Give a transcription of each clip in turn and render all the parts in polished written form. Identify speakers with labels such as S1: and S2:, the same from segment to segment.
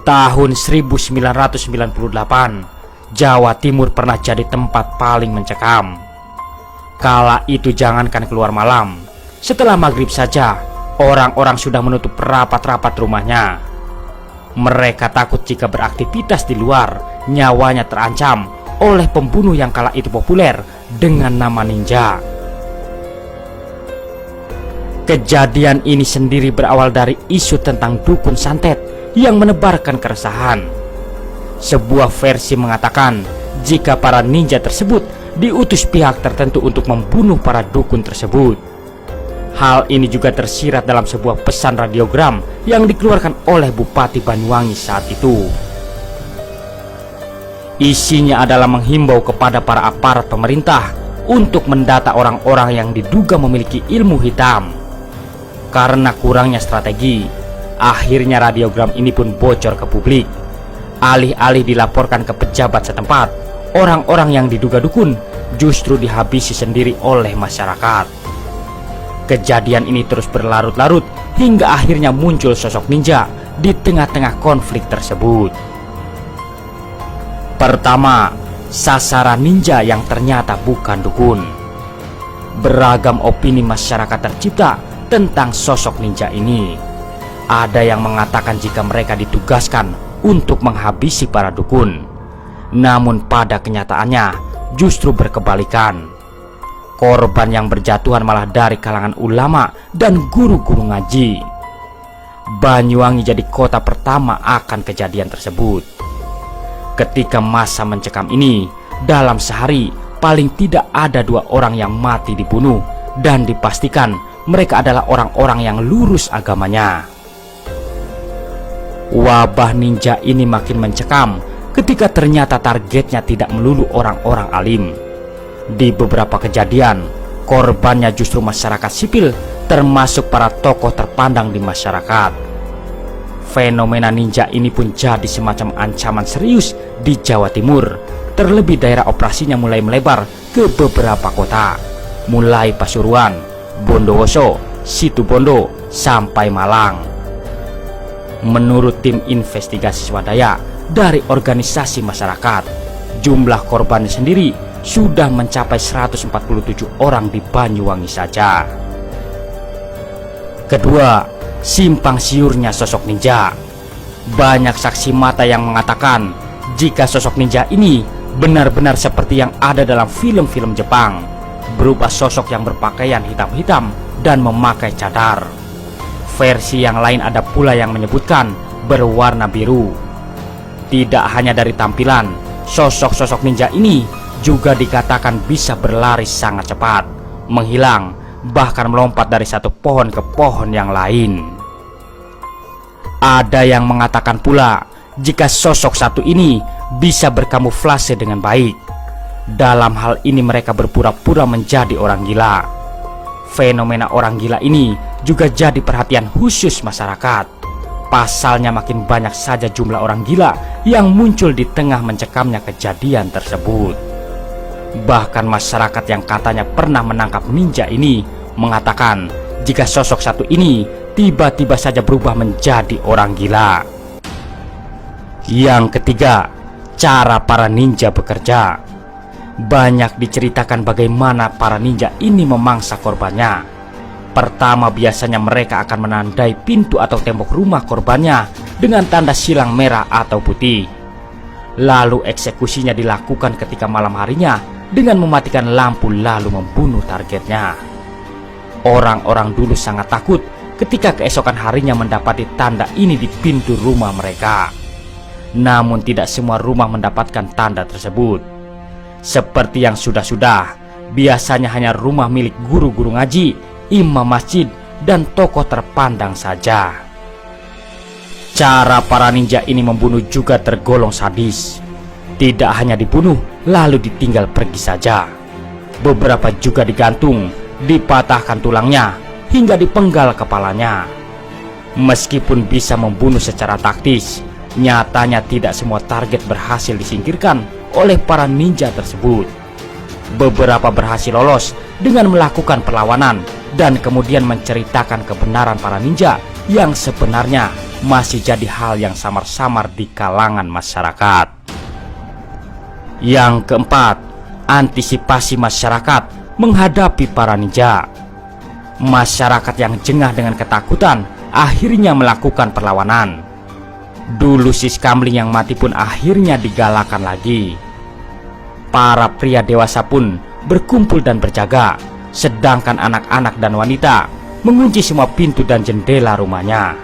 S1: Tahun 1998, Jawa Timur pernah jadi tempat paling mencekam. Kala itu jangankan keluar malam, setelah maghrib saja orang-orang sudah menutup rapat-rapat rumahnya. Mereka takut jika beraktivitas di luar, nyawanya terancam oleh pembunuh yang kala itu populer dengan nama ninja. Kejadian ini sendiri berawal dari isu tentang dukun santet yang menebarkan keresahan. Sebuah versi mengatakan jika para ninja tersebut diutus pihak tertentu untuk membunuh para dukun tersebut. Hal ini juga tersirat dalam sebuah pesan radiogram yang dikeluarkan oleh Bupati Banyuwangi saat itu. Isinya adalah menghimbau kepada para aparat pemerintah untuk mendata orang-orang yang diduga memiliki ilmu hitam. Karena kurangnya strategi, akhirnya radiogram ini pun bocor ke publik. Alih-alih dilaporkan ke pejabat setempat, orang-orang yang diduga dukun justru dihabisi sendiri oleh masyarakat. Kejadian ini terus berlarut-larut hingga akhirnya muncul sosok ninja di tengah-tengah konflik tersebut. Pertama, sasaran ninja yang ternyata bukan dukun. Beragam opini masyarakat tercipta tentang sosok ninja ini. Ada yang mengatakan jika mereka ditugaskan untuk menghabisi para dukun, namun pada kenyataannya justru berkebalikan. Korban yang berjatuhan malah dari kalangan ulama dan guru-guru ngaji. Banyuwangi jadi kota pertama akan kejadian tersebut. Ketika masa mencekam ini, dalam sehari paling tidak ada 2 orang yang mati dibunuh, dan dipastikan mereka adalah orang-orang yang lurus agamanya. Wabah ninja ini makin mencekam ketika ternyata targetnya tidak melulu orang-orang alim. Di beberapa kejadian, korbannya justru masyarakat sipil, termasuk para tokoh terpandang di masyarakat. Fenomena ninja ini pun jadi semacam ancaman serius di Jawa Timur. Terlebih daerah operasinya mulai melebar ke beberapa kota, mulai Pasuruan, Bondowoso, Situbondo, sampai Malang. Menurut tim investigasi swadaya dari organisasi masyarakat, jumlah korban sendiri sudah mencapai 147 orang di Banyuwangi saja. Kedua, simpang siurnya sosok ninja. Banyak saksi mata yang mengatakan jika sosok ninja ini benar-benar seperti yang ada dalam film-film Jepang, berupa sosok yang berpakaian hitam-hitam dan memakai cadar. Versi yang lain ada pula yang menyebutkan berwarna biru. Tidak hanya dari tampilan, sosok-sosok ninja ini juga dikatakan bisa berlari sangat cepat, menghilang, bahkan melompat dari satu pohon ke pohon yang lain. Ada yang mengatakan pula jika sosok satu ini bisa berkamuflase dengan baik. Dalam hal ini mereka berpura-pura menjadi orang gila. Fenomena orang gila ini juga jadi perhatian khusus masyarakat. Pasalnya makin banyak saja jumlah orang gila yang muncul di tengah mencekamnya kejadian tersebut. Bahkan masyarakat yang katanya pernah menangkap ninja ini mengatakan jika sosok satu ini tiba-tiba saja berubah menjadi orang gila. Yang ketiga, cara para ninja bekerja. Banyak diceritakan bagaimana para ninja ini memangsa korbannya. Pertama, biasanya mereka akan menandai pintu atau tembok rumah korbannya dengan tanda silang merah atau putih. Lalu eksekusinya dilakukan ketika malam harinya dengan mematikan lampu lalu membunuh targetnya. Orang-orang dulu sangat takut ketika keesokan harinya mendapati tanda ini di pintu rumah mereka. Namun tidak semua rumah mendapatkan tanda tersebut. Seperti yang sudah-sudah, biasanya hanya rumah milik guru-guru ngaji, imam masjid, dan tokoh terpandang saja. Cara para ninja ini membunuh juga tergolong sadis. Tidak hanya dibunuh lalu ditinggal pergi saja. Beberapa juga digantung, dipatahkan tulangnya, hingga dipenggal kepalanya. Meskipun bisa membunuh secara taktis, nyatanya tidak semua target berhasil disingkirkan oleh para ninja tersebut. Beberapa berhasil lolos dengan melakukan perlawanan dan kemudian menceritakan kebenaran para ninja yang sebenarnya masih jadi hal yang samar-samar di kalangan masyarakat. Yang keempat, antisipasi masyarakat menghadapi para ninja. Masyarakat yang jengah dengan ketakutan akhirnya melakukan perlawanan. Dulu si Skamling yang mati pun akhirnya digalakan lagi. Para pria dewasa pun berkumpul dan berjaga, sedangkan anak-anak dan wanita mengunci semua pintu dan jendela rumahnya.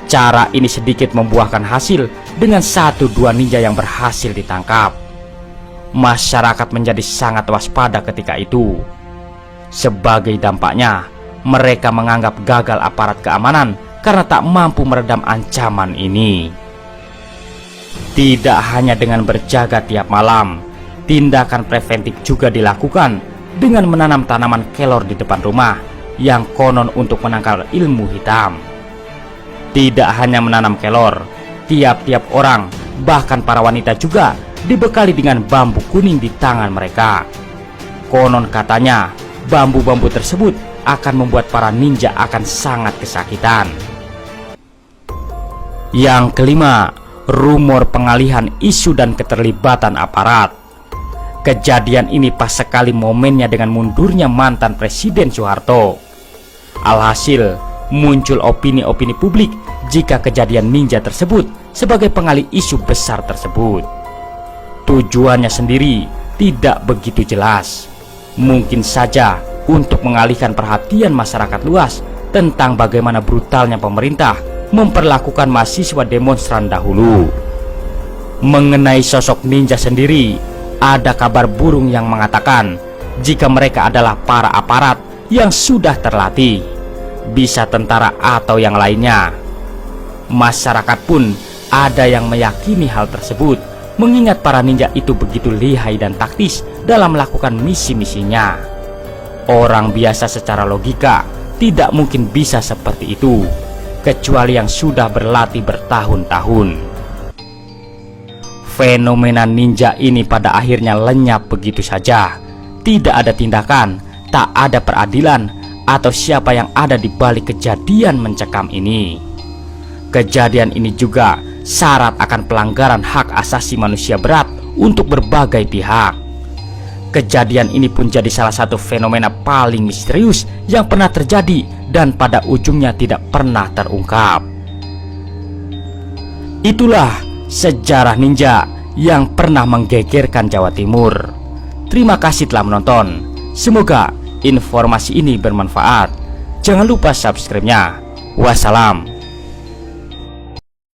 S1: Cara ini sedikit membuahkan hasil dengan 1-2 ninja yang berhasil ditangkap. Masyarakat menjadi sangat waspada ketika itu. Sebagai dampaknya, mereka menganggap gagal aparat keamanan karena tak mampu meredam ancaman ini. Tidak hanya dengan berjaga tiap malam, tindakan preventif juga dilakukan dengan menanam tanaman kelor di depan rumah yang konon untuk menangkal ilmu hitam. Tidak hanya menanam kelor, tiap-tiap orang, bahkan para wanita juga dibekali dengan bambu kuning di tangan mereka. Konon katanya, bambu-bambu tersebut akan membuat para ninja akan sangat kesakitan. Yang kelima, rumor pengalihan isu dan keterlibatan aparat. Kejadian ini pas sekali momennya dengan mundurnya mantan Presiden Soeharto. Alhasil, muncul opini-opini publik jika kejadian ninja tersebut sebagai pengalih isu besar tersebut. Tujuannya sendiri tidak begitu jelas. Mungkin saja untuk mengalihkan perhatian masyarakat luas tentang bagaimana brutalnya pemerintah memperlakukan mahasiswa demonstran dahulu. Mengenai sosok ninja sendiri, ada kabar burung yang mengatakan jika mereka adalah para aparat yang sudah terlatih, bisa tentara atau yang lainnya. Masyarakat pun ada yang meyakini hal tersebut, mengingat para ninja itu begitu lihai dan taktis dalam melakukan misi-misinya. Orang biasa secara logika tidak mungkin bisa seperti itu, kecuali yang sudah berlatih bertahun-tahun. Fenomena ninja ini pada akhirnya lenyap begitu saja. Tidak ada tindakan, tak ada peradilan, atau siapa yang ada di balik kejadian mencekam ini. Kejadian ini juga syarat akan pelanggaran hak asasi manusia berat untuk berbagai pihak. Kejadian ini pun jadi salah satu fenomena paling misterius yang pernah terjadi dan pada ujungnya tidak pernah terungkap. Itulah sejarah ninja yang pernah menggegerkan Jawa Timur. Terima kasih telah menonton. Semoga informasi ini bermanfaat. Jangan lupa subscribe-nya. Wassalam.